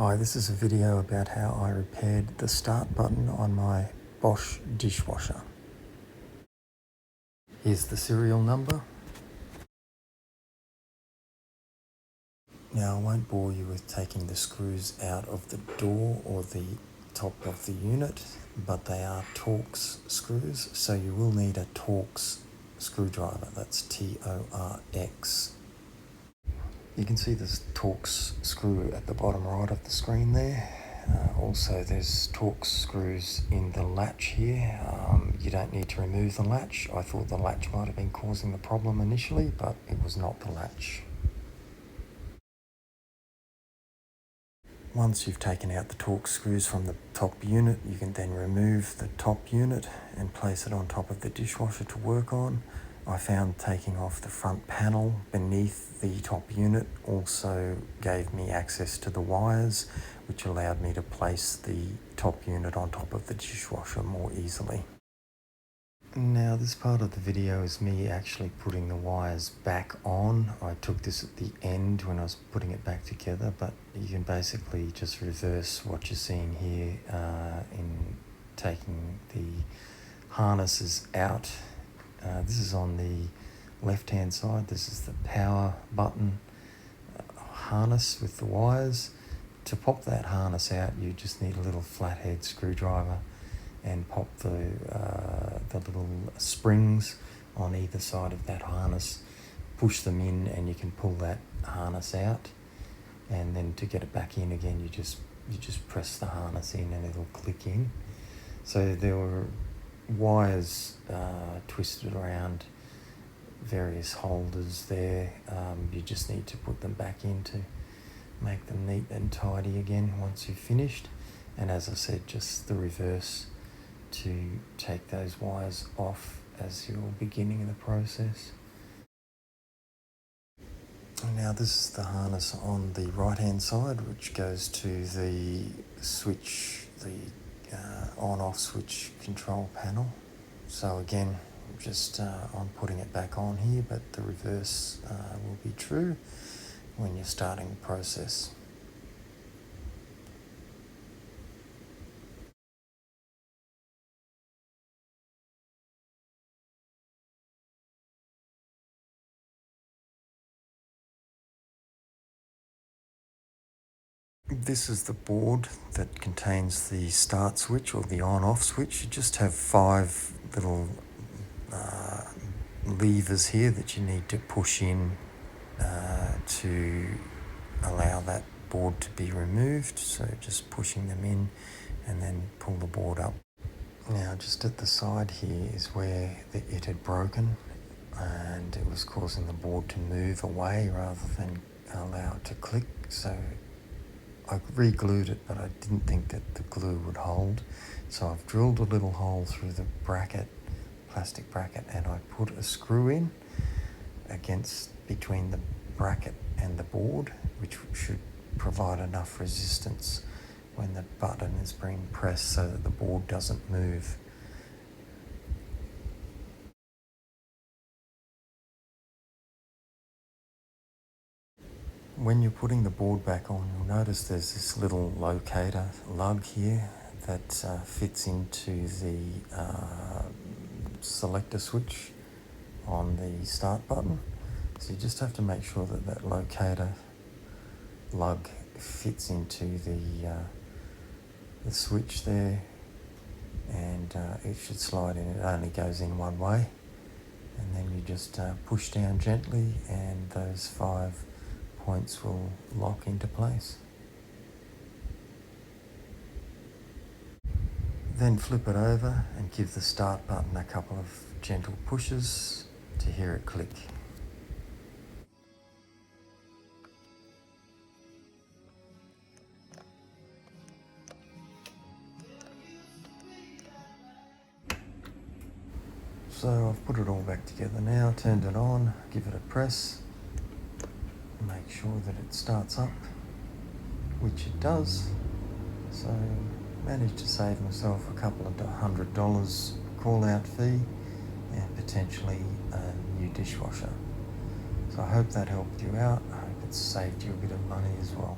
Hi, this is a video about how I repaired the start button on my Bosch dishwasher. Here's the serial number. Now I won't bore you with taking the screws out of the door or the top of the unit, but they are Torx screws, so you will need a Torx screwdriver. That's T-O-R-X. You can see this Torx screw at the bottom right of the screen there. Also there's Torx screws in the latch here. You don't need to remove the latch. I thought the latch might have been causing the problem initially, but it was not the latch. Once you've taken out the Torx screws from the top unit, you can then remove the top unit and place it on top of the dishwasher to work on. I found taking off the front panel beneath the top unit also gave me access to the wires, which allowed me to place the top unit on top of the dishwasher more easily. Now this part of the video is me actually putting the wires back on. I took this at the end when I was putting it back together, but you can basically just reverse what you're seeing here in taking the harnesses out. This is on the left hand side. This is the power button harness with the wires. To pop that harness out, you just need a little flathead screwdriver and pop the little springs on either side of that harness. Push them in and you can pull that harness out, and then to get it back in again you just press the harness in and it'll click in. So there were wires twisted around various holders there. You just need to put them back in to make them neat and tidy again once you've finished. And as I said, just the reverse to take those wires off as you're beginning the process. And now this is the harness on the right hand side, which goes to the switch, the on-off switch control panel. So again, just I'm putting it back on here, but the reverse will be true when you're starting the process. This is the board that contains the start switch or the on-off switch. You just have 5 little levers here that you need to push in to allow that board to be removed. So just pushing them in and then pull the board up. Now just at the side here is where it had broken and it was causing the board to move away rather than allow it to click. So I re-glued it, but I didn't think that the glue would hold. So I've drilled a little hole through the bracket, plastic bracket, and I put a screw in between the bracket and the board, which should provide enough resistance when the button is being pressed so that the board doesn't move. When you're putting the board back on, you'll notice there's this little locator lug here that fits into the selector switch on the start button. So you just have to make sure that that locator lug fits into the switch there, and it should slide in. It only goes in one way, and then you just push down gently and those 5 points will lock into place. Then flip it over and give the start button a couple of gentle pushes to hear it click. So I've put it all back together now, turned it on, give it a press, make sure that it starts up, which it does. So managed to save myself a couple of $100 call out fee and potentially a new dishwasher. So I hope that helped you out. I hope it's saved you a bit of money as well.